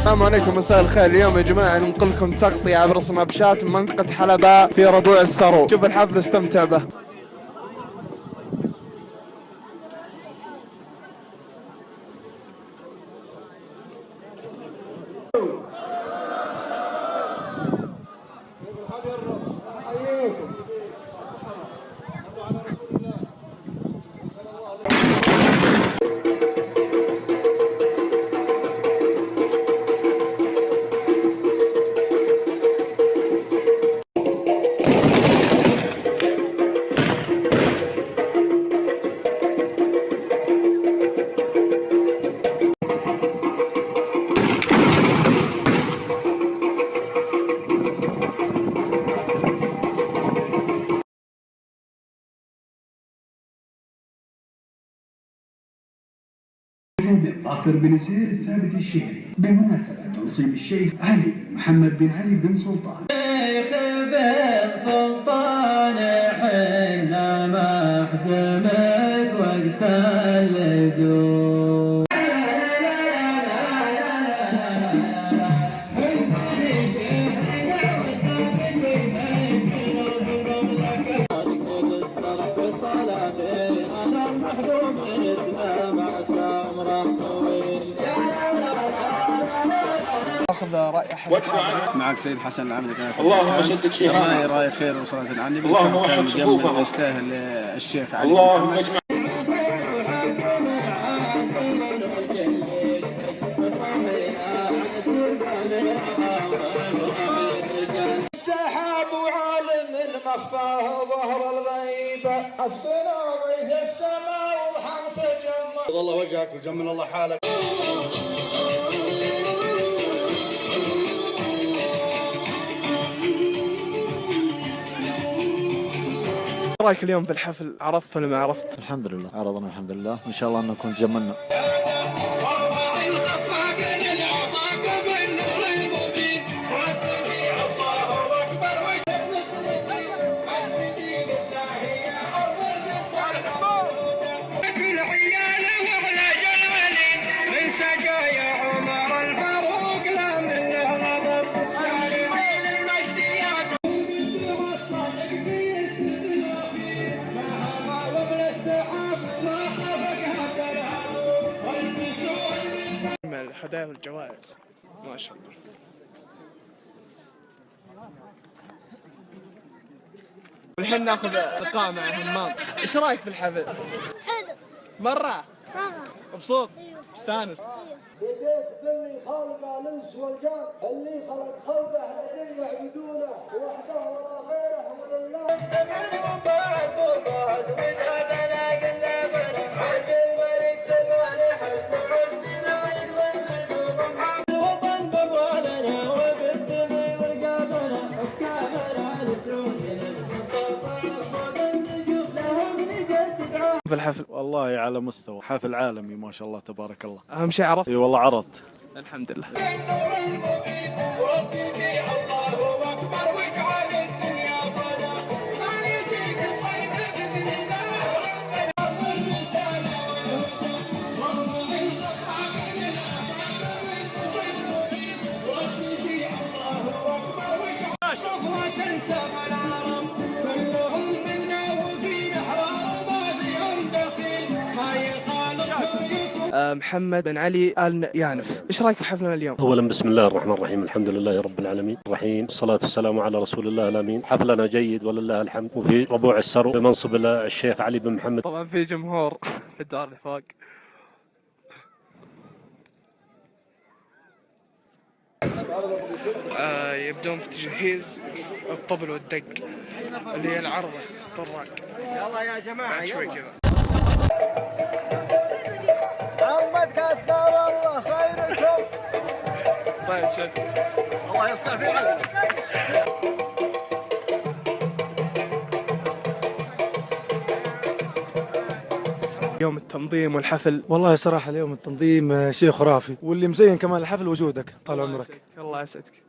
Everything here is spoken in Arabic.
السلام عليكم، مساء الخير. اليوم يا جماعة ننقل لكم تغطية عبر سناب شات من منطقة حلبة في ربوع السرو. شوف الحفل استمتع به. ظافر بن سهير الثابت الشهري بمناسبة تنصيب الشيخ علي محمد بن علي بن سلطان. شيخ بن سلطان حنا محزمك وقت اللزوم. اخذ راي احد. معك سيد حسن العمري. كانت اللهم شدد شيخنا. راي خير وصلاة عن النبي. اللهم كان اجمع مجمل شفوفهم. ويستاهل الشيخ علي اللهم محمد. اجمع. السحاب وعالم المخفى ظهر الغيبة، الصراط في السماء وحم تجمع. الله وجهك وجمل الله حالك. ايش رايك اليوم في الحفل؟ عرفت ولا ما عرفت؟ الحمد لله عرضنا، الحمد لله، ان شاء الله ان نكون تجملنا. الهدايا والجوائز ما شاء الله. والحين ناخذ لقاء مع همام. ايش رايك في الحفل؟ حلو مرة مبسوط؟ مستانس؟ بديت باللي خلق الانس والجان، اللي خلق خلقه الذين يعبدونه وحده ولا غيره ولله. في الحفل والله على مستوى حفل عالمي ما شاء الله تبارك الله. اهم شيء عرفت؟ اي والله عرضت الحمد لله. محمد بن علي آل يانف، ايش رايك في حفلنا اليوم؟ اولا بسم الله الرحمن الرحيم، الحمد لله رب العالمين الرحيم، الصلاه والسلام على رسول الله الامين. حفلنا جيد ولله الحمد، وفي ربوع السرو بمنصب الشيخ علي بن محمد. طبعا في جمهور في الدار اللي فوق. يبدون في تجهيز الطبل والدق اللي هي العرضة طراق. يلا يا جماعة بعد شوي كذا. محمد كثر الله خيركم. طيب شد الله يصلح في عقلك. يوم التنظيم والحفل. والله صراحة اليوم التنظيم شيء خرافي، واللي مزين كمان الحفل وجودك طال عمرك. الله يسعدك.